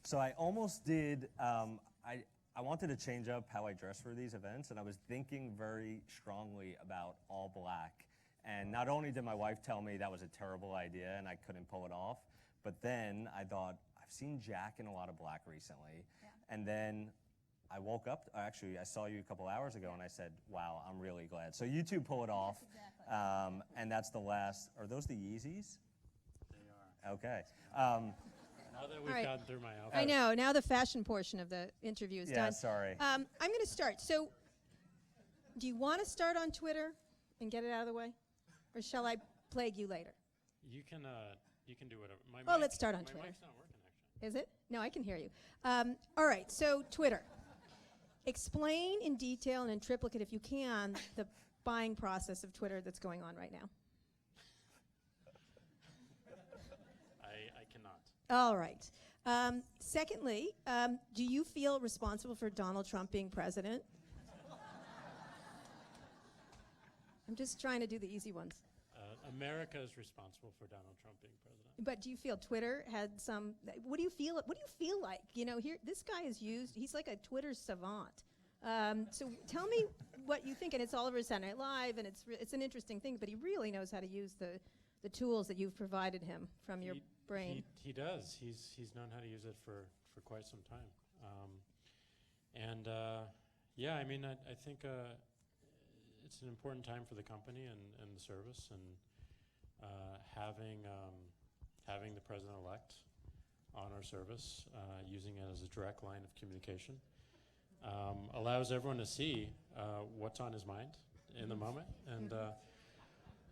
So I almost did, I wanted to change up how I dress for these events, and I was thinking very strongly about all black. And not only did my wife tell me that was a terrible idea and I couldn't pull it off, but then I thought, I've seen Jack in a lot of black recently. Yeah. And then I woke up, actually, I saw you a couple hours ago, and I said, wow, I'm really glad. So you two pull it off, Yes, exactly. and that's the last, are those the Yeezys? They are. Okay. Now that we've All right. gotten through my outfit. I know. Now the fashion portion of the interview is Yeah, done. sorry. I'm going to start. So, do you want to start on Twitter and get it out of the way, or shall I plague you later? You can do whatever. Well, let's start on Twitter. My mic's not working, actually. Is it? No, I can hear you. All right. So, Twitter. Explain in detail and in triplicate, if you can, the buying process of Twitter that's going on right now. I cannot. All right. Secondly, do you feel responsible for Donald Trump being president? I'm just trying to do the easy ones. America is responsible for Donald Trump being president. But do you feel Twitter had some? What do you feel? What do you feel like? You know, here this guy is used. He's like a Twitter savant. So tell me what you think. And it's all over Saturday Night Live, and it's an interesting thing. But he really knows how to use the tools that you've provided him from your brain. He does. He's known how to use it for quite some time. Yeah, I mean, I think it's an important time for the company and the service, and having the president-elect on our service, using it as a direct line of communication, allows everyone to see what's on his mind in the moment, and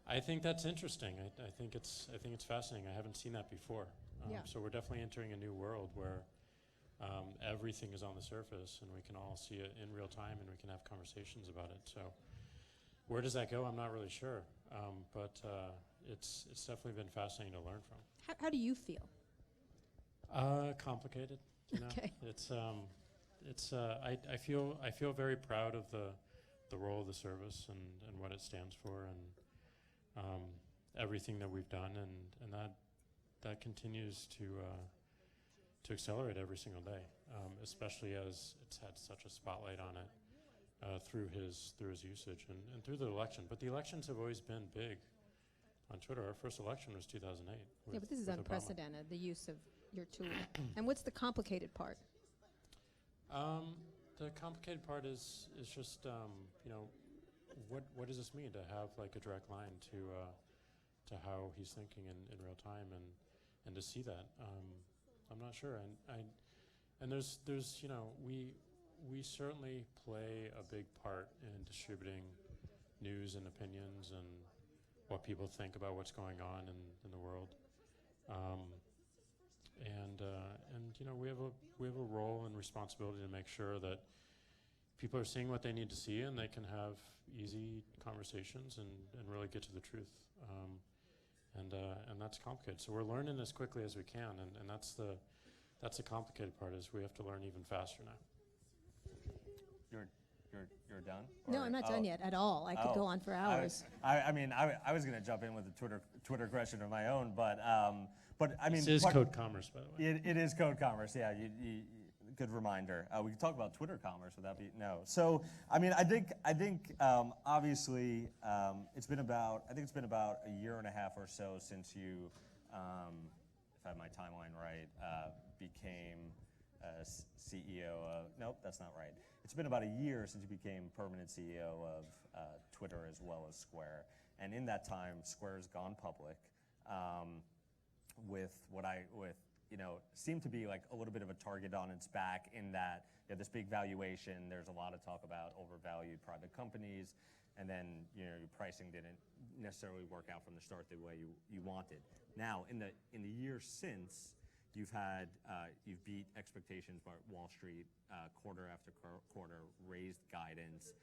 I think that's interesting. I think it's fascinating. I haven't seen that before. Yeah. So we're definitely entering a new world where everything is on the surface, and we can all see it in real time, and we can have conversations about it. So where does that go? I'm not really sure, but it's definitely been fascinating to learn from. How do you feel? Complicated. You know? Okay. I feel very proud of the role of the service and what it stands for, and everything that we've done, and that continues to accelerate every single day, especially as it's had such a spotlight on it through his usage and through the election. But the elections have always been big on Twitter. Our first election was 2008. Yeah, but this is with Obama. unprecedented, the use of your tool. And what's the complicated part? The complicated part is just what does this mean to have like a direct line to how he's thinking in real time and to see that. I'm not sure, and there's we certainly play a big part in distributing news and opinions and what people think about what's going on in the world. We have a role and responsibility to make sure that people are seeing what they need to see, and they can have easy conversations and really get to the truth. And that's complicated. So we're learning as quickly as we can, and that's the complicated part, is we have to learn even faster now. You're done? No, Or- I'm not done yet at all. I could go on for hours. I was going to jump in with a Twitter question of my own, but I mean, This is Code Commerce, by the way. It is Code Commerce. Yeah, good reminder. We can talk about Twitter commerce without no. So I mean, I think obviously it's been about a year and a half or so since you, if I have my timeline right, became CEO of. Nope, that's not right. It's been about a year since you became permanent CEO of Twitter as well as Square, and in that time, Square's gone public with seemed to be like a little bit of a target on its back, in that you have this big valuation. There's a lot of talk about overvalued private companies, and then your pricing didn't necessarily work out from the start the way you wanted. Now, in the years since, you've beat expectations by Wall Street quarter after quarter, raised guidance,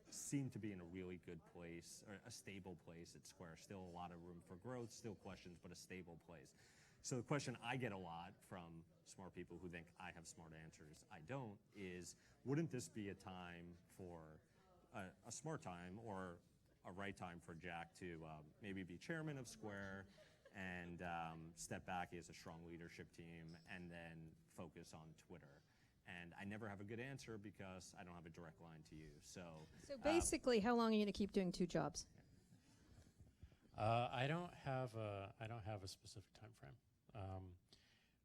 seem to be in a really good place, or a stable place at Square. Still a lot of room for growth, still questions, but a stable place. So the question I get a lot from smart people who think I have smart answers, I don't, is wouldn't this be a time for a smart time or a right time for Jack to maybe be chairman of Square and step back as a strong leadership team, and then focus on Twitter. And I never have a good answer because I don't have a direct line to you. So basically, how long are you going to keep doing 2 jobs? I don't have a specific time frame.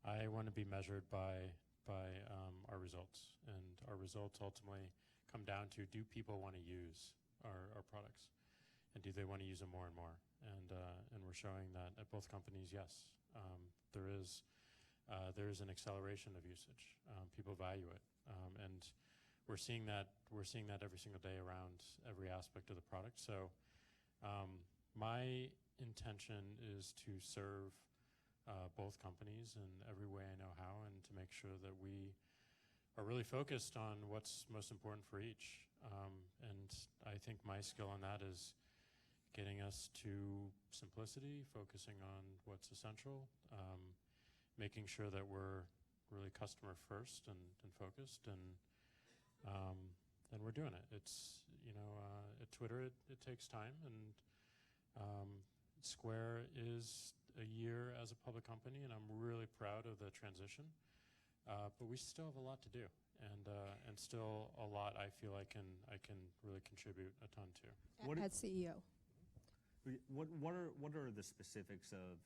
I want to be measured by our results, and our results ultimately come down to, do people want to use our products, and do they want to use them more and more? And we're showing that at both companies, yes, there is an acceleration of usage. People value it, and we're seeing that every single day around every aspect of the product. So my intention is to serve both companies in every way I know how, and to make sure that we are really focused on what's most important for each. And I think my skill on that is getting us to simplicity, focusing on what's essential, making sure that we're really customer first and focused, and we're doing it. It's, at Twitter it takes time, and Square is a year as a public company, and I'm really proud of the transition. But we still have a lot to do, and still a lot I feel I can really contribute a ton to. As CEO. What are the specifics of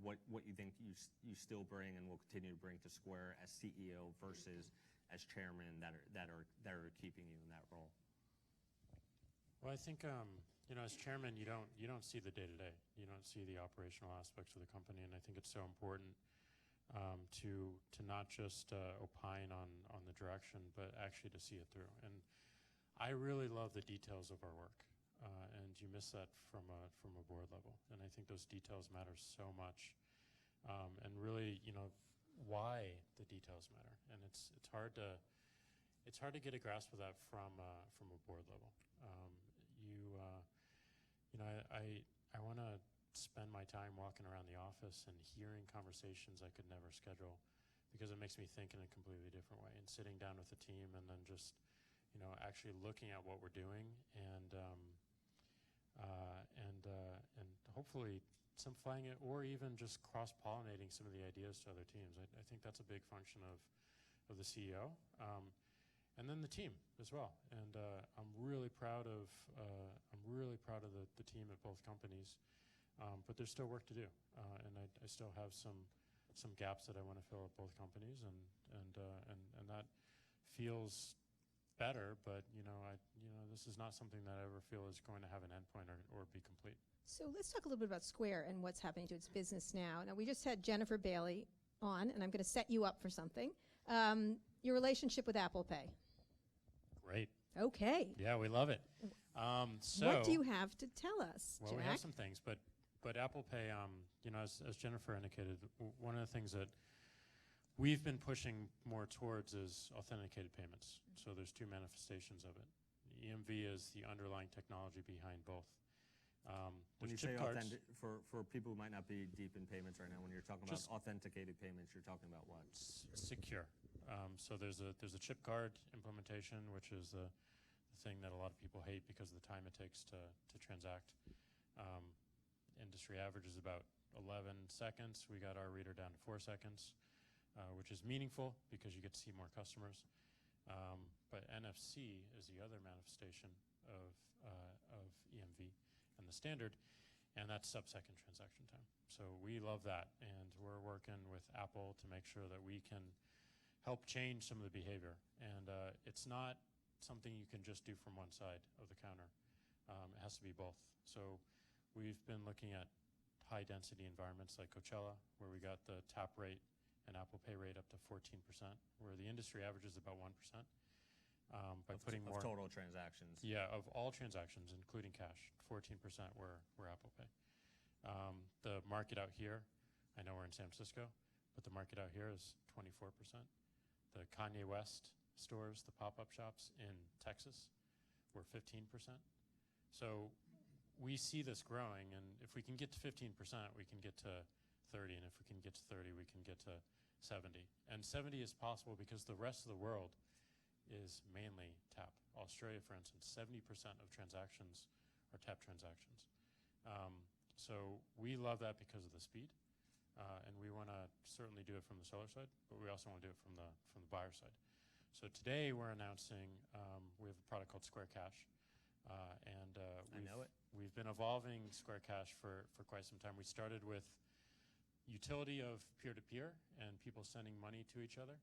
what you think you still bring and will continue to bring to Square as CEO versus as chairman that are keeping you in that role? Well, I think as chairman, you don't see the day-to-day. You don't see the operational aspects of the company, and I think it's so important to not just opine on the direction, but actually to see it through. And I really love the details of our work, and you miss that from a board level. And I think those details matter so much, and really, why the details matter. And it's hard to get a grasp of that from a board level. I want to spend my time walking around the office and hearing conversations I could never schedule, because it makes me think in a completely different way, and sitting down with the team and then just actually looking at what we're doing, and hopefully simplifying it, or even just cross-pollinating some of the ideas to other teams. I think that's a big function of the CEO, and then the team as well. And I'm really proud of the team at both companies. But there's still work to do, and I still have some gaps that I want to fill at both companies, and that feels better. But this is not something that I ever feel is going to have an endpoint or be complete. So let's talk a little bit about Square and what's happening to its business now. Now, we just had Jennifer Bailey on, and I'm going to set you up for something. Your relationship with Apple Pay. Great. Okay. Yeah, we love it. What do you have to tell us, Well, Jack? we have some things, but Apple Pay, as Jennifer indicated, one of the things that we've been pushing more towards is authenticated payments. So there's 2 manifestations of it. EMV is the underlying technology behind both. When you say authentic, for people who might not be deep in payments right now, when you're talking about authenticated payments, you're talking about what? Secure. So there's a chip card implementation, which is the thing that a lot of people hate because of the time it takes to transact. Industry average is about 11 seconds. We got our reader down to 4 seconds, which is meaningful because you get to see more customers. But NFC is the other manifestation of EMV and the standard, and that's sub-second transaction time. So we love that, and we're working with Apple to make sure that we can help change some of the behavior. And it's not something you can just do from one side of the counter. It has to be both. So we've been looking at high-density environments like Coachella, where we got the tap rate and Apple Pay rate up to 14%, where the industry average is about 1%. By putting more total transactions. Yeah, of all transactions, including cash, 14% were Apple Pay. The market out here, I know we're in San Francisco, but the market out here is 24%. The Kanye West stores, the pop-up shops in Texas, were 15%. So we see this growing, and if we can get to 15%, we can get to 30, and if we can get to 30, we can get to 70. And 70 is possible because the rest of the world is mainly tap. Australia, for instance, 70% of transactions are tap transactions. So we love that because of the speed. And we want to certainly do it from the seller side, but we also want to do it from the buyer side. So today we're announcing we have a product called Square Cash, and I know it. We've been evolving Square Cash for quite some time. We started with utility of peer-to-peer and people sending money to each other,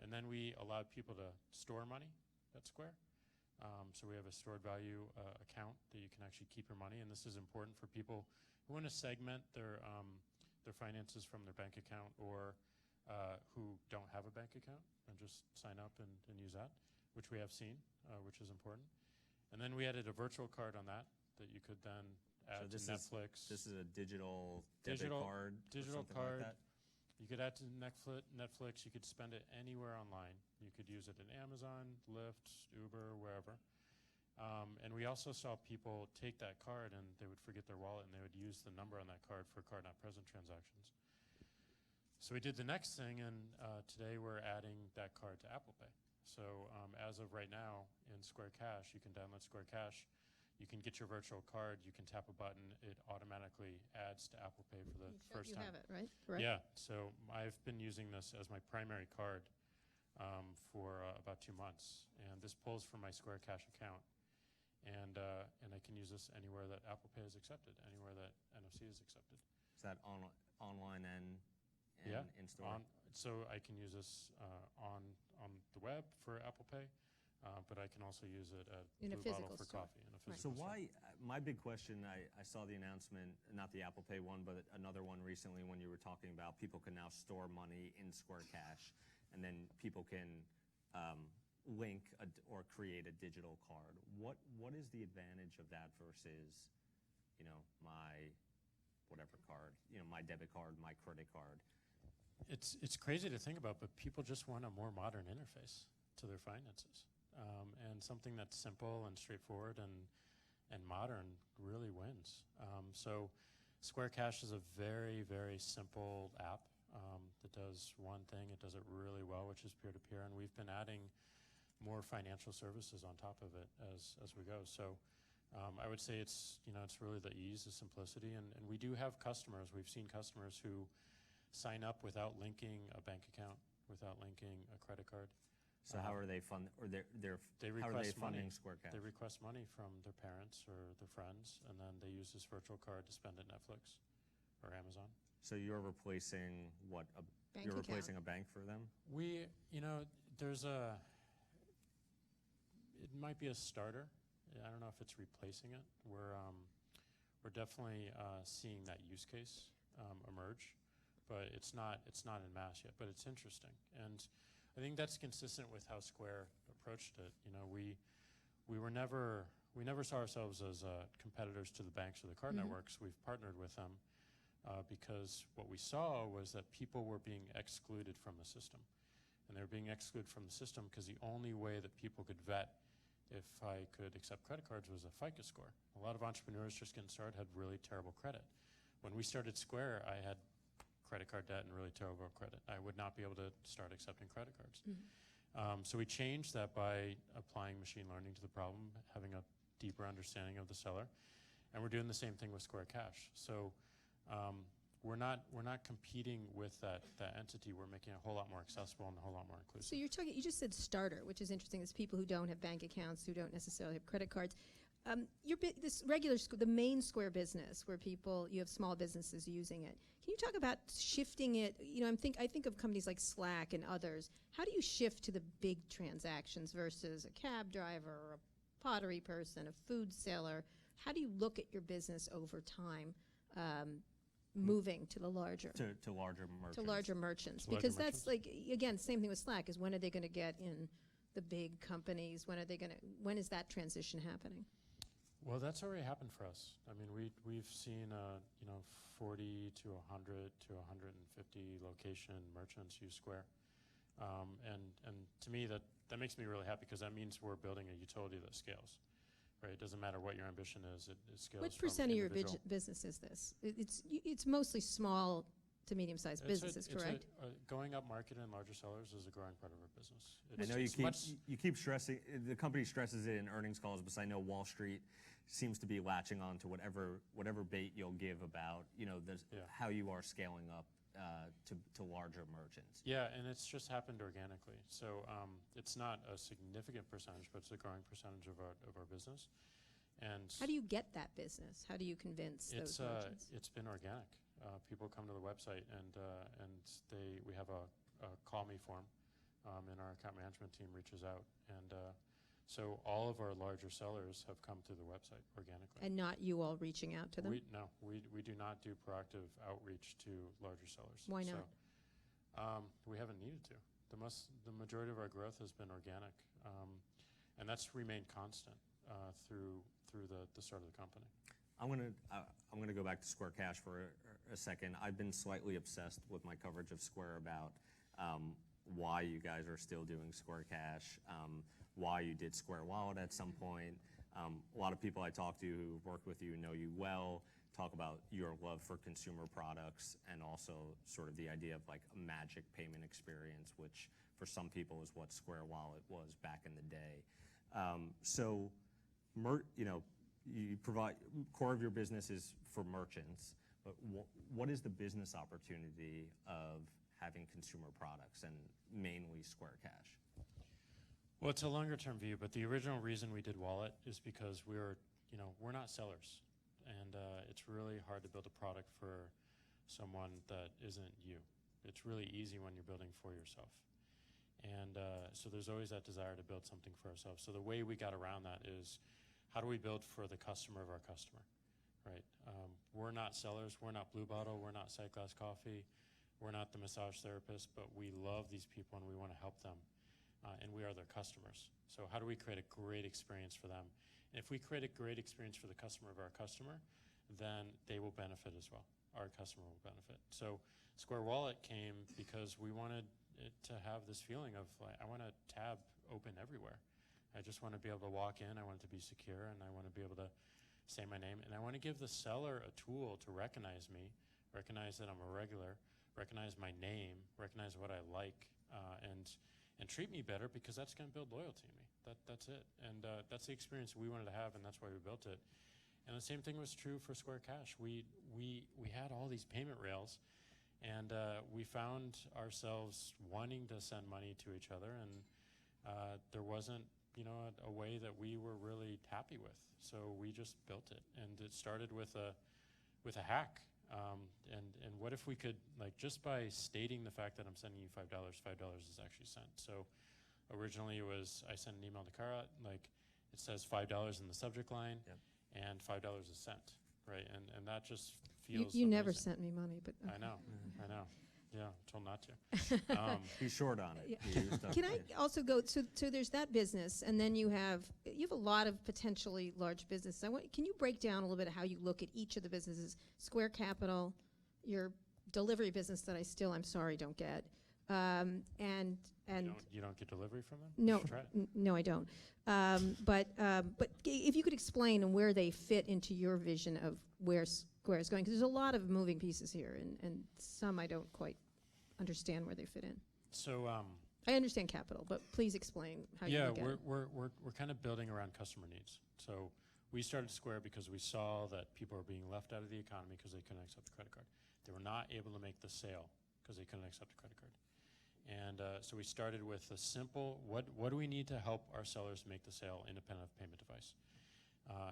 and then we allowed people to store money at Square. So we have a stored value account that you can actually keep your money, and this is important for people who want to segment their finances from their bank account, or who don't have a bank account and just sign up and use that, which we have seen, which is important. And then we added a virtual card on that you could then add to Netflix. This is a digital debit card. Digital or card. like that. You could add to Netflix. You could spend it anywhere online. You could use it in Amazon, Lyft, Uber, wherever. And we also saw people take that card and they would forget their wallet and they would use the number on that card for card not present transactions. So we did the next thing, and today we're adding that card to Apple Pay. So as of right now in Square Cash, you can download Square Cash. You can get your virtual card. You can tap a button. It automatically adds to Apple Pay for the first time. You have it, right? Correct? Yeah. So I've been using this as my primary card for about 2 months, and this pulls from my Square Cash account, and I can use this anywhere that Apple Pay is accepted, anywhere that NFC is accepted. Is that online and in store? So I can use this on the web for Apple Pay, but I can also use it at In a Blue Bottle physical for store. coffee. In a Right. So physical store. my big question, I saw the announcement, not the Apple Pay one, but another one recently when you were talking about people can now store money in Square Cash, and then people can link or create a digital card. What is the advantage of that versus, my whatever card, my debit card, my credit card? It's crazy to think about, but people just want a more modern interface to their finances, and something that's simple and straightforward and modern really wins. So Square Cash is a very, very simple app that does one thing. It does it really well, which is peer-to-peer, and we've been adding more financial services on top of it as we go. So I would say it's really the ease, the simplicity, and we do have customers. We've seen customers who sign up without linking a bank account, without linking a credit card. So how are they funding Square Cash? They request money from their parents or their friends, and then they use this virtual card to spend at Netflix or Amazon. So you're replacing replacing a bank for them? It might be a starter. I don't know if it's replacing it. We're definitely seeing that use case emerge, but it's not in mass yet. But it's interesting, and I think that's consistent with how Square approached it. We never saw ourselves as competitors to the banks or the card networks. We've partnered with them because what we saw was that people were being excluded from the system, and they were being excluded from the system because the only way that people could vet if I could accept credit cards was a FICO score. A lot of entrepreneurs just getting started had really terrible credit. When we started Square, I had credit card debt and really terrible credit. I would not be able to start accepting credit cards. So we changed that by applying machine learning to the problem, having a deeper understanding of the seller, and we're doing the same thing with Square Cash. So we're not competing with that entity. We're making it a whole lot more accessible and a whole lot more inclusive. So you just said starter, which is interesting. It's people who don't have bank accounts, who don't necessarily have credit cards. The main Square business, where you have small businesses using it. Can you talk about shifting it? I think of companies like Slack and others. How do you shift to the big transactions versus a cab driver or a pottery person, a food seller? How do you look at your business over time, moving to the larger to larger merchants? To larger merchants, because that's again, same thing with Slack. Is when are they going to get in the big companies? When is that transition happening? Well, that's already happened for us. I mean, we've seen 40 to 100 to 150 location merchants use Square, and to me that makes me really happy, because that means we're building a utility that scales. Right? It doesn't matter what your ambition is; it scales. What percent of your business is this? It's mostly small to medium-sized businesses, correct? Going up market and larger sellers is a growing part of our business. I know you keep stressing, the company stresses it in earnings calls, but I know Wall Street seems to be latching on to whatever bait you'll give about, how you are scaling up to larger merchants. Yeah, and it's just happened organically. So it's not a significant percentage, but it's a growing percentage of our business. And how do you get that business? How do you convince those merchants? It's been organic. People come to the website and we have a call me form, and our account management team reaches out, and so all of our larger sellers have come through the website organically. And not you all reaching out to them? No, we do not do proactive outreach to larger sellers. Why not? So, we haven't needed to. The majority of our growth has been organic, and that's remained constant through the start of the company. I'm gonna go back to Square Cash for a second. I've been slightly obsessed with my coverage of Square about why you guys are still doing Square Cash, why you did Square Wallet at some point. A lot of people I talk to who work with you know you well, talk about your love for consumer products and also sort of the idea of like a magic payment experience, which for some people is what Square Wallet was back in the day. You provide, core of your business is for merchants, but what is the business opportunity of having consumer products and mainly Square Cash? Well, it's a longer term view, but the original reason we did Wallet is because we're not sellers, and it's really hard to build a product for someone that isn't you. It's really easy when you're building for yourself. And so there's always that desire to build something for ourselves. So the way we got around that is, how do we build for the customer of our customer, right? We're not sellers, we're not Blue Bottle, we're not Sight Glass Coffee, we're not the massage therapist, but we love these people and we want to help them, and we are their customers. So how do we create a great experience for them? And if we create a great experience for the customer of our customer, then they will benefit as well. Our customer will benefit. So Square Wallet came because we wanted it to have this feeling of, like, I want a tab open everywhere. I just want to be able to walk in, I want it to be secure, and I want to be able to say my name, and I want to give the seller a tool to recognize me, recognize that I'm a regular, recognize my name, recognize what I like, and treat me better, because that's going to build loyalty in me. That's it, and that's the experience we wanted to have, and that's why we built it. And the same thing was true for Square Cash. We had all these payment rails, and we found ourselves wanting to send money to each other, and there wasn't a way that we were really happy with. So we just built it, and it started with a hack. And what if we could, like, just by stating the fact that I'm sending you $5, $5 is actually sent. So originally it was, I send an email to Kara, like, it says $5 in the subject line, Yep. and $5 is sent, right? And that just feels You never amazing. sent me money, but okay. I know. Yeah, told not to. He's short on it. Yeah. Can I also go, so there's that business, and then you have a lot of potentially large businesses. Can you break down a little bit of how you look at each of the businesses? Square Capital, your delivery business that I'm sorry, don't get. And You don't get delivery from them? no, You should try it. no, I don't. But if you could explain where they fit into your vision of where Square is going, because there's a lot of moving pieces here, and some I don't quite understand where they fit in. So I understand capital, but please explain how you look at it. we're kind of building around customer needs. So we started Square because we saw that people were being left out of the economy because they couldn't accept the credit card. They were not able to make the sale because they couldn't accept the credit card. And so we started with a simple, what do we need to help our sellers make the sale independent of payment device?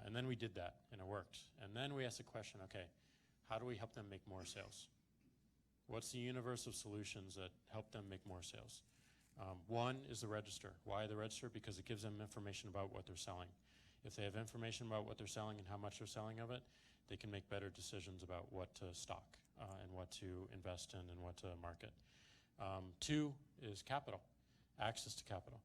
And then we did that, and it worked. And then we asked the question, okay, how do we help them make more sales? What's the universe of solutions that help them make more sales? One is the register. Why the register? Because it gives them information about what they're selling. If they have information about what they're selling and how much they're selling of it, they can make better decisions about what to stock and what to invest in and what to market. Two is capital, access to capital,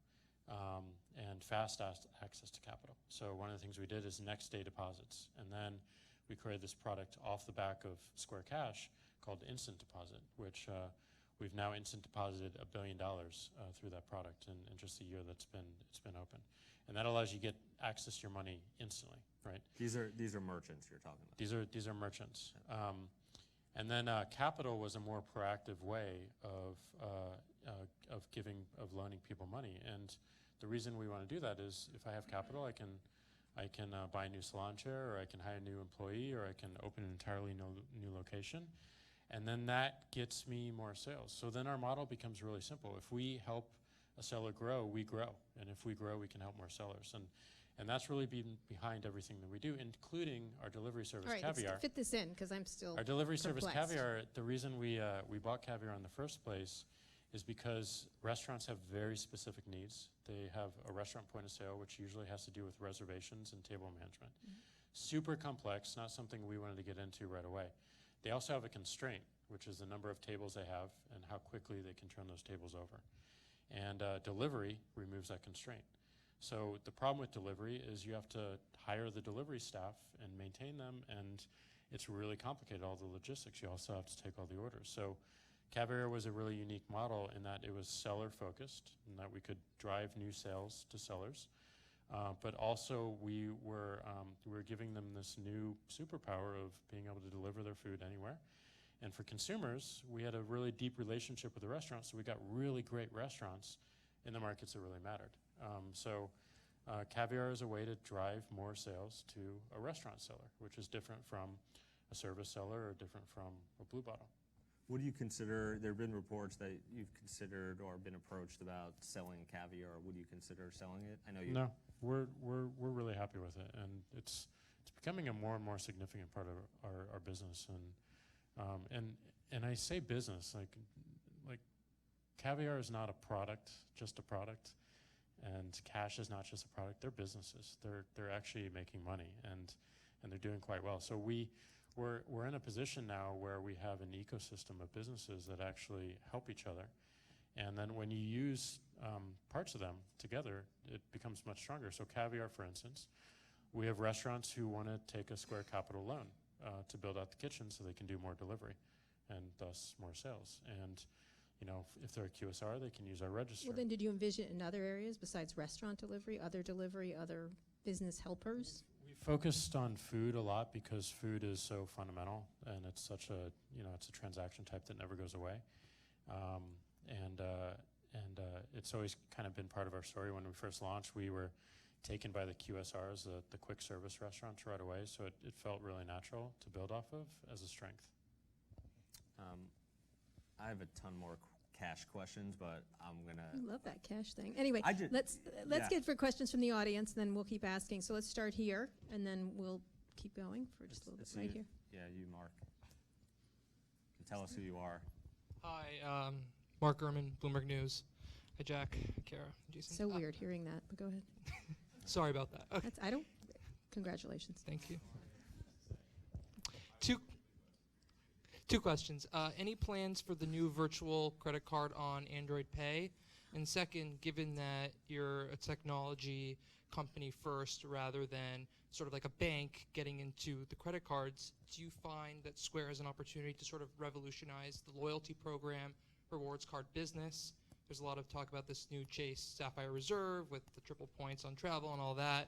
and fast access to capital. So one of the things we did is next day deposits. And then we created this product off the back of Square Cash called Instant Deposit, which we've now instant deposited $1 billion through that product in just the year it's been open. And that allows you to get access to your money instantly, right? These are merchants you're talking about. These are merchants. And then capital was a more proactive way of loaning people money. And the reason we want to do that is if I have capital, I can buy a new salon chair, or I can hire a new employee, or I can open an entirely new location. And then that gets me more sales. So then our model becomes really simple. If we help a seller grow, we grow. And if we grow, we can help more sellers. And that's really been behind everything that we do, including our delivery service, All right, Caviar. let's fit this in, because I'm still Our delivery service, perplexed. Caviar, the reason we bought Caviar in the first place is because restaurants have very specific needs. They have a restaurant point of sale, which usually has to do with reservations and table management. Super complex, not something we wanted to get into right away. They also have a constraint, which is the number of tables they have and how quickly they can turn those tables over. And delivery removes that constraint. So the problem with delivery is you have to hire the delivery staff and maintain them, and it's really complicated, all the logistics. You also have to take all the orders. So Caviar was a really unique model in that it was seller-focused, and that we could drive new sales to sellers. But also we were giving them this new superpower of being able to deliver their food anywhere. And for consumers, we had a really deep relationship with the restaurants, so we got really great restaurants in the markets that really mattered. So Caviar is a way to drive more sales to a restaurant seller, which is different from a service seller or different from a Blue Bottle. What do you consider, there have been reports that you've considered or been approached about selling Caviar. Would you consider selling it? I know you. No, we're really happy with it, and it's becoming a more and more significant part of our business. And I say business, like Caviar is not a product, just a product, and Cash is not just a product. They're businesses. They're actually making money, and they're doing quite well. So we're in a position now where we have an ecosystem of businesses that actually help each other. And then when you use parts of them together, it becomes much stronger. So Caviar, for instance, we have restaurants who want to take a Square Capital loan to build out the kitchen so they can do more delivery and thus more sales. And if they're a QSR, they can use our register. Well, then did you envision in other areas besides restaurant delivery, other business helpers? We focused on food a lot because food is so fundamental, and it's such a, it's a transaction type that never goes away. And it's always kind of been part of our story. When we first launched, we were taken by the QSRs, the quick service restaurants, right away, so it felt really natural to build off of as a strength. I have a ton more Cash questions, but I'm gonna. I love that Cash thing. Anyway, let's yeah. get for questions from the audience, then we'll keep asking. So let's start here, and then we'll keep going for just a little bit right here. Yeah, you, Mark. Tell us who you are. Hi, Mark Gurman, Bloomberg News. Hi, Jack, Kara, Jason. So weird hearing that, but go ahead. Sorry about that. Okay. Congratulations. Thank you. Two questions. Any plans for the new virtual credit card on Android Pay? And second, given that you're a technology company first rather than sort of like a bank getting into the credit cards, do you find that Square has an opportunity to sort of revolutionize the loyalty program, rewards card business? There's a lot of talk about this new Chase Sapphire Reserve with the triple points on travel and all that.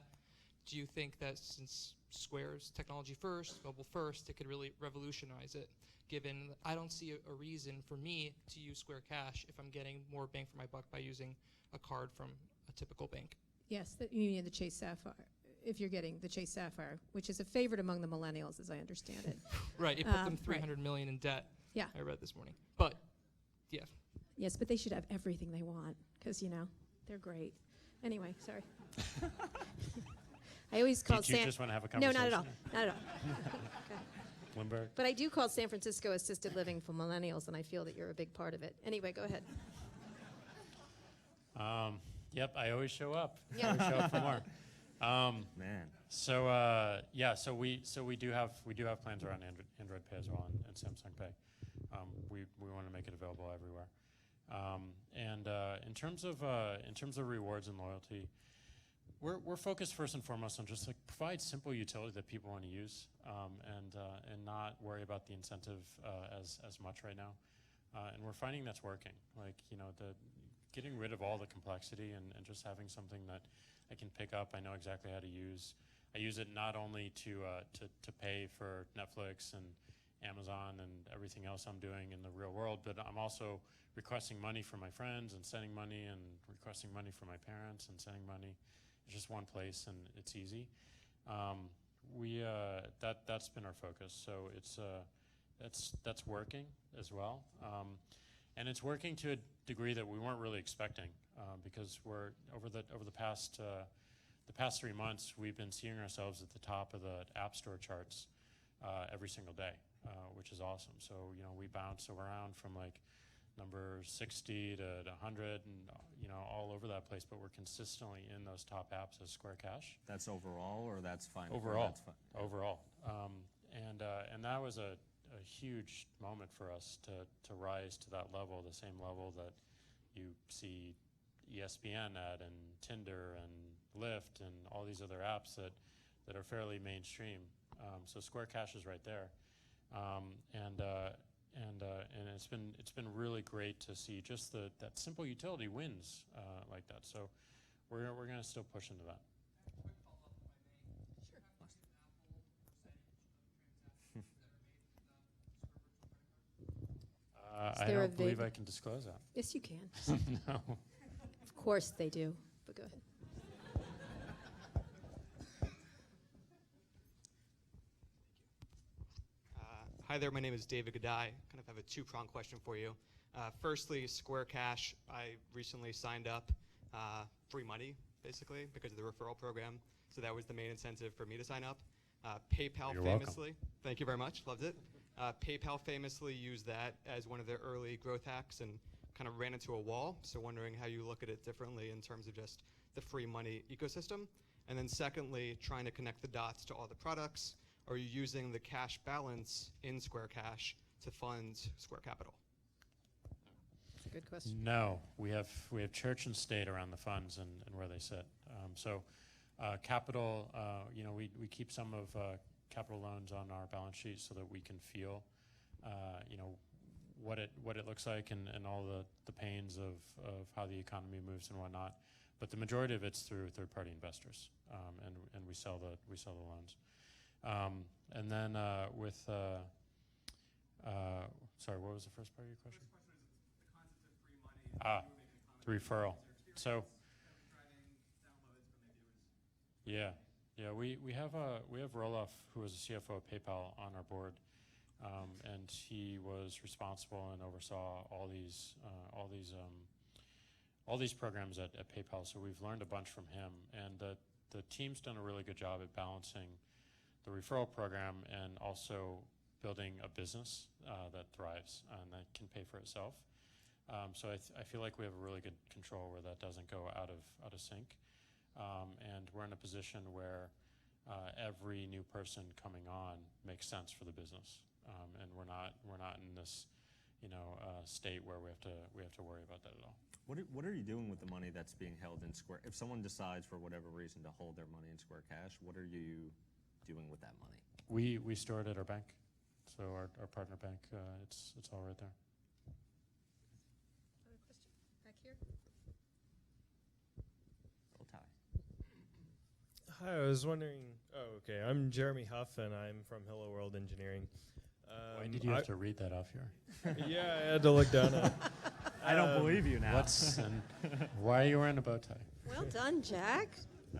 Do you think that since Square's technology first, mobile first, it could really revolutionize it? Given I don't see a reason for me to use Square Cash if I'm getting more bang for my buck by using a card from a typical bank. Yes, you mean the Chase Sapphire. If you're getting the Chase Sapphire, which is a favorite among the millennials, as I understand it. Right, it put them $300 million in debt. Yeah. I read this morning. But, yeah. Yes, but they should have everything they want because, they're great. Anyway, sorry. I always call Did you just want to have a conversation? No, not at all. Not at all. Bloomberg? But I do call San Francisco assisted living for millennials, and I feel that you're a big part of it. Anyway, go ahead. Yep, I always show up. Yeah. I always show up for more. Man. So we do have plans around Android Pay as well and Samsung Pay. We want to make it available everywhere. In terms of rewards and loyalty, we're focused first and foremost on just provide simple utility that people want to use, and not worry about the incentive as much right now. And we're finding that's working. Getting rid of all the complexity and just having something that I can pick up, I know exactly how to use. I use it not only to pay for Netflix and Amazon and everything else I'm doing in the real world, but I'm also requesting money from my friends and sending money and requesting money from my parents and sending money. It's just one place and it's easy. That's been our focus. So that's working as well. And it's working to a degree that we weren't really expecting, because we're over the past 3 months, we've been seeing ourselves at the top of the App Store charts every single day, which is awesome. So we bounce around from like number 60 to 100, and all over that place. But we're consistently in those top apps as Square Cash. That's overall, or that's fine? Overall, That's fine. overall, and that was a huge moment for us to rise to that level, the same level that you see ESPN at, and Tinder and Lyft and all these other apps that are fairly mainstream. So Square Cash is right there, and it's been really great to see just that simple utility wins like that. So we're going to still push into that. I there a don't believe vid- I can disclose that. Yes, you can. No. Of course they do, but go ahead. Hi there, my name is David Godai. Kind of have a two-pronged question for you. Firstly, Square Cash, I recently signed up, free money, basically, because of the referral program. So that was the main incentive for me to sign up. PayPal You're welcome. famously, thank you very much, loved it. PayPal famously used that as one of their early growth hacks and kind of ran into a wall. So wondering how you look at it differently in terms of just the free money ecosystem. And then secondly, trying to connect the dots to all the products. Are you using the cash balance in Square Cash to fund Square Capital? That's a good question. No, we have church and state around the funds and where they sit. Capital, we keep some of capital loans on our balance sheet so that we can feel, what it looks like and all the pains of how the economy moves and whatnot. But the majority of it's through third-party investors, and we sell the loans. And then sorry, what was the first part of your question? The referral. So yeah, we have Roloff, who was the CFO of PayPal, on our board, and he was responsible and oversaw all these programs at PayPal. So we've learned a bunch from him, and the team's done a really good job at balancing the referral program and also building a business that thrives and that can pay for itself. So I feel like we have a really good control where that doesn't go out of sync, and we're in a position where every new person coming on makes sense for the business, and we're not in this state where we have to worry about that at all. What are you doing with the money that's being held in Square? If someone decides for whatever reason to hold their money in Square Cash, what are you doing with that money? We store it at our bank, so our partner bank. It's all right there. Other question back here? Little tie. Hi, I was wondering. Oh, okay. I'm Jeremy Huff, and I'm from Hello World Engineering. Why did you have to read that off here? Yeah, I had to look down at. I don't believe you now. And why are you wearing a bow tie? Well done, Jack.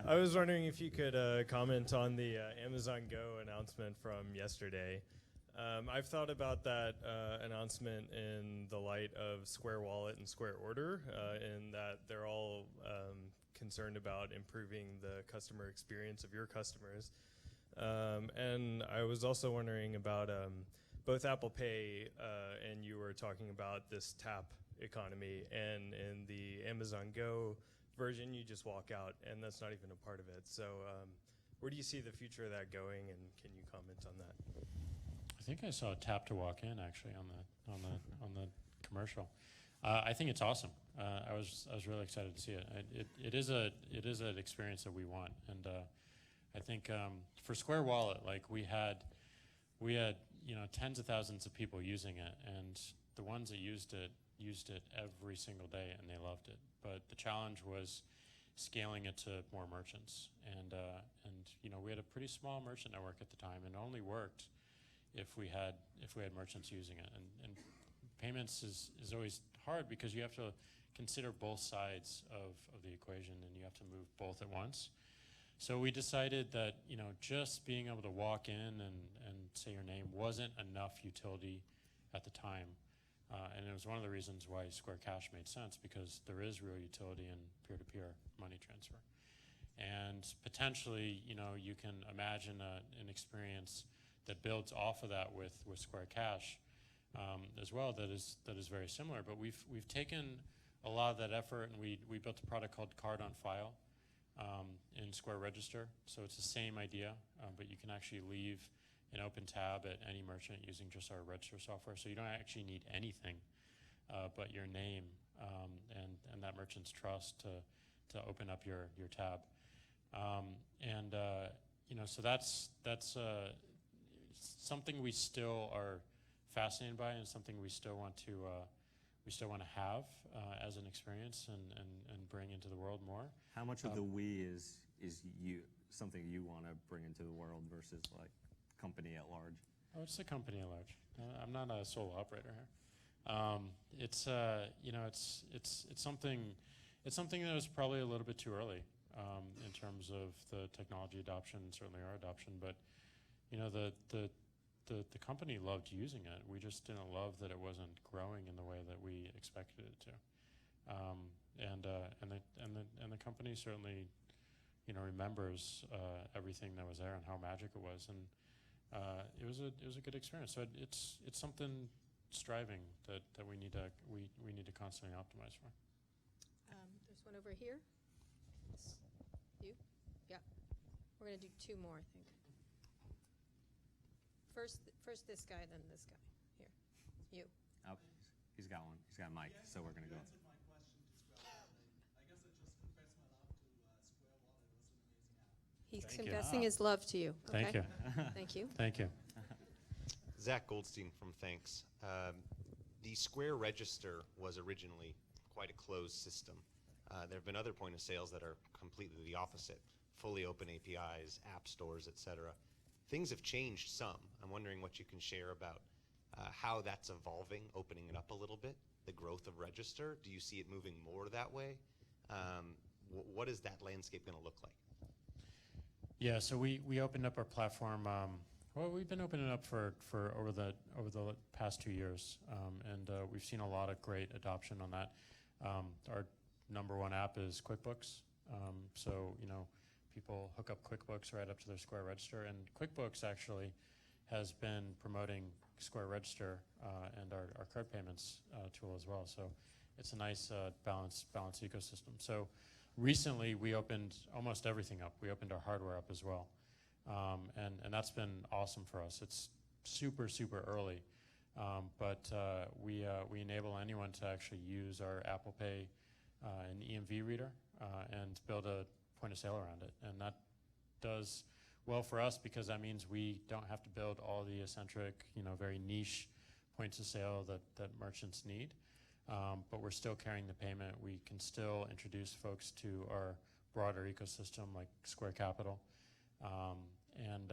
I was wondering if you could comment on the Amazon Go announcement from yesterday. I've thought about that announcement in the light of Square Wallet and Square Order, in that they're all concerned about improving the customer experience of your customers. And I was also wondering about both Apple Pay and you were talking about this tap economy, and in the Amazon Go version, you just walk out, and that's not even a part of it. So where do you see the future of that going, and can you comment on that? I think I saw a tap to walk in actually on the commercial. I think it's awesome. I was really excited to see it. It is an experience that we want, and I think for Square Wallet, like we had tens of thousands of people using it, and the ones that used it every single day, and they loved it. But the challenge was scaling it to more merchants, and we had a pretty small merchant network at the time, and it only worked if we had merchants using it. And payments is always hard because you have to consider both sides of the equation, and you have to move both at once. So we decided that just being able to walk in and say your name wasn't enough utility at the time. And it was one of the reasons why Square Cash made sense, because there is real utility in peer-to-peer money transfer. And potentially, you can imagine an experience that builds off of that with Square Cash as well that is very similar. But we've taken a lot of that effort, and we built a product called Card on File in Square Register. So it's the same idea, but you can actually leave an open tab at any merchant using just our register software. So you don't actually need anything but your name and that merchant's trust to open up your tab. So that's something we still are fascinated by, and something we still want to have as an experience and bring into the world more. How much of the we is something you want to bring into the world versus like company at large? Oh, it's a company at large. I'm not a solo operator here. It's something that was probably a little bit too early in terms of the technology adoption, and certainly our adoption. But the company loved using it. We just didn't love that it wasn't growing in the way that we expected it to. And the company certainly remembers everything that was there and how magic it was, and it was a good experience. So it's something striving that we need to constantly optimize for. There's one over here. You? Yeah. We're going to do two more, I think. First this guy, then this guy. Here. You. Oh, he's got one. He's got a mic, so we're going to go. He's Thank you. confessing his love to you. Thank Okay. you. Thank you. Thank you. Zach Goldstein from Thanks. The Square Register was originally quite a closed system. There have been other point of sales that are completely the opposite, fully open APIs, app stores, etc. Things have changed some. I'm wondering what you can share about how that's evolving, opening it up a little bit, the growth of Register. Do you see it moving more that way? What is that landscape going to look like? Yeah, so we opened up our platform. Well, we've been opening up for over the past 2 years, and we've seen a lot of great adoption on that. Our number one app is QuickBooks, so people hook up QuickBooks right up to their Square Register, and QuickBooks actually has been promoting Square Register and our card payments tool as well. So it's a nice balanced ecosystem. So recently we opened almost everything up. We opened our hardware up as well. And that's been awesome for us. It's super early, but we enable anyone to actually use our Apple Pay and EMV reader and build a point of sale around it. And that does well for us because that means we don't have to build all the eccentric, very niche points of sale that merchants need. But we're still carrying the payment. We can still introduce folks to our broader ecosystem like Square Capital. And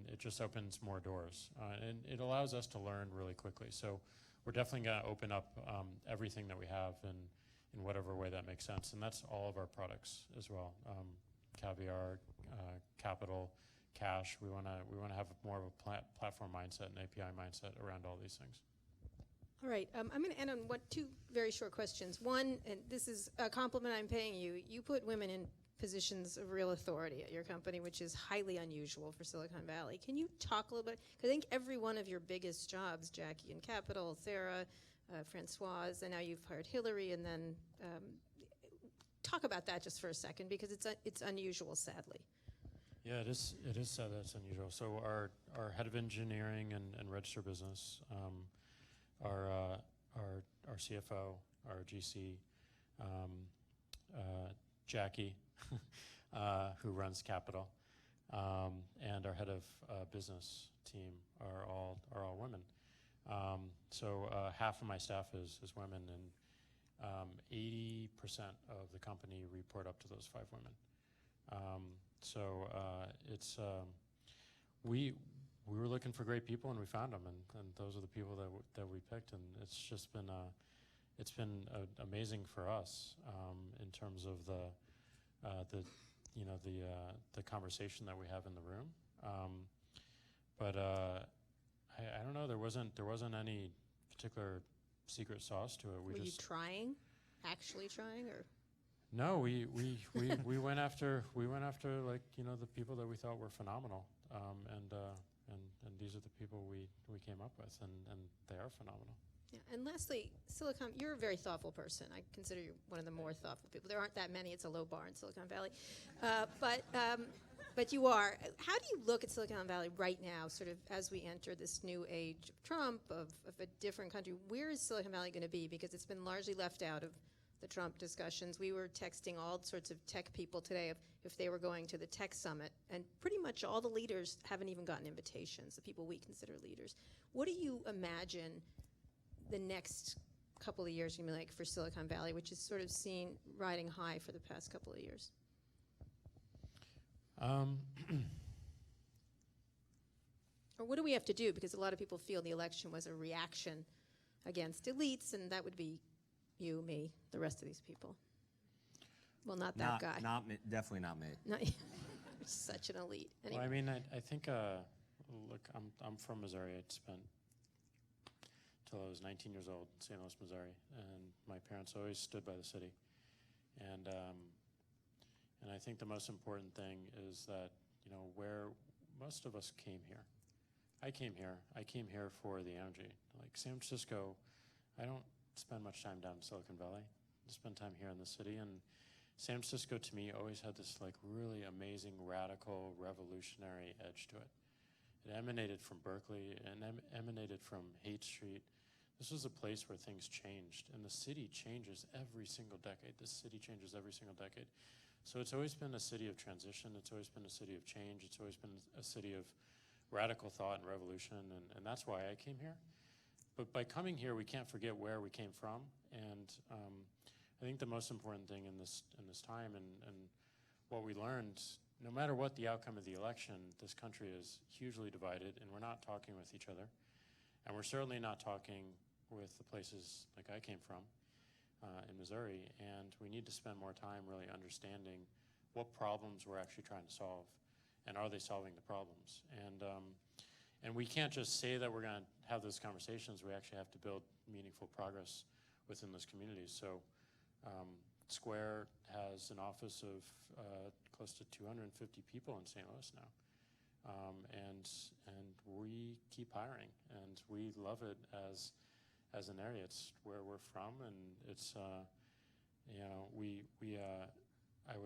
it just opens more doors. And it allows us to learn really quickly. So we're definitely going to open up everything that we have in whatever way that makes sense. And that's all of our products as well. Caviar, Capital, Cash. We want to have more of a platform mindset and API mindset around all these things. All right. I'm going to end on two very short questions. One, and this is a compliment I'm paying you. You put women in positions of real authority at your company, which is highly unusual for Silicon Valley. Can you talk a little bit? Because I think every one of your biggest jobs, Jackie in Capital, Sarah, Francoise, and now you've hired Hillary, and then talk about that just for a second, because it's unusual, sadly. Yeah, it is sad that it's unusual. So our head of engineering and register business, our CFO, our GC, Jackie, who runs Capital, and our head of business team are all women. So half of my staff is women, and 80% of the company report up to those 5 women. So it's we were looking for great people, and we found them, and those are the people that we picked, and it's just been amazing for us in terms of the conversation that we have in the room. But I don't know. There wasn't any particular secret sauce to it. Were you actually trying, or? No, we went after like the people that we thought were phenomenal, and these are the people we came up with, and they are phenomenal. Yeah, and lastly, you're a very thoughtful person. I consider you one of the more thoughtful people. There aren't that many. It's a low bar in Silicon Valley. But you are. How do you look at Silicon Valley right now, sort of as we enter this new age of Trump, of a different country? Where is Silicon Valley going to be? Because it's been largely left out of the Trump discussions. We were texting all sorts of tech people today if they were going to the tech summit, and pretty much all the leaders haven't even gotten invitations, the people we consider leaders. What do you imagine the next couple of years going to be like for Silicon Valley, which is sort of seen riding high for the past couple of years? Or what do we have to do? Because a lot of people feel the election was a reaction against elites, and that would be you, me, the rest of these people. Well, not that guy. Not me, definitely not me. Not such an elite. Anyway. Well, I mean, I think, look, I'm from Missouri. I spent till I was 19 years old in St. Louis, Missouri, and my parents always stood by the city. And I think the most important thing is that, where most of us came here. I came here for the energy. Like San Francisco, I don't spend much time down in Silicon Valley. I spend time here in the city, and San Francisco to me always had this like really amazing, radical, revolutionary edge to it. It emanated from Berkeley and emanated from Haight Street. This was a place where things changed, and the city changes every single decade. This city changes every single decade. So it's always been a city of transition. It's always been a city of change. It's always been a city of radical thought and revolution, and that's why I came here. But by coming here, we can't forget where we came from, and I think the most important thing in this time and what we learned, no matter what the outcome of the election, this country is hugely divided, and we're not talking with each other, and we're certainly not talking with the places like I came from in Missouri, and we need to spend more time really understanding what problems we're actually trying to solve, and are they solving the problems? And we can't just say that we're going to have those conversations. We actually have to build meaningful progress within those communities. So Square has an office of close to 250 people in St. Louis now, and we keep hiring, and we love it as an area. It's where we're from, and it's I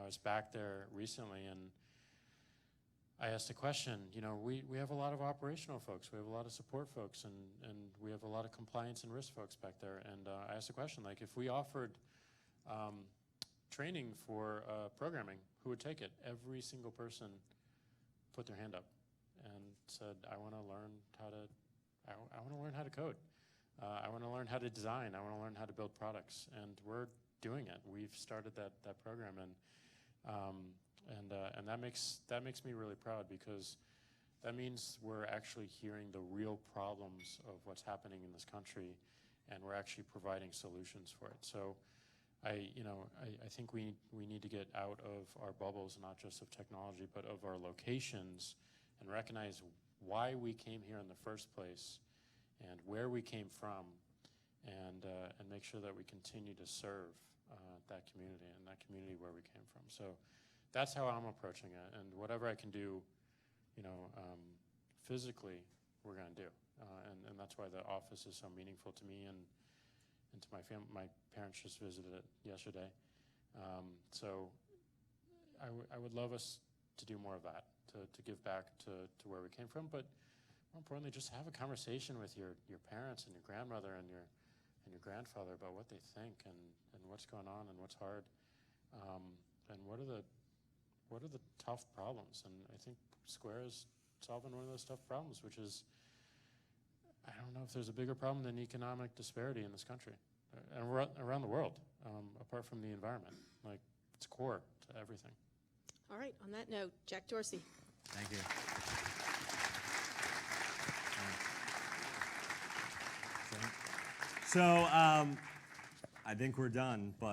was back there recently, and I asked a question. We have a lot of operational folks, we have a lot of support folks, and we have a lot of compliance and risk folks back there. And I asked a question like, if we offered training for programming, who would take it? Every single person put their hand up and said, I want to learn how to code. I want to learn how to design. I want to learn how to build products, and we're doing it. We've started that program, and that makes me really proud, because that means we're actually hearing the real problems of what's happening in this country, and we're actually providing solutions for it. So I think we need to get out of our bubbles, not just of technology, but of our locations, and recognize why we came here in the first place and where we came from, and make sure that we continue to serve that community and that community where we came from. So that's how I'm approaching it, and whatever I can do, physically, we're going to do, and that's why the office is so meaningful to me and to my family. My parents just visited it yesterday, so I would love us to do more of that, to give back to where we came from, but more importantly, just have a conversation with your parents and your grandmother and your grandfather about what they think and what's going on and what's hard, and what are the tough problems. And I think Square is solving one of those tough problems, which is, I don't know if there's a bigger problem than economic disparity in this country and around the world, apart from the environment. Like, it's core to everything. All right, on that note, Jack Dorsey. Thank you. So I think we're done, but.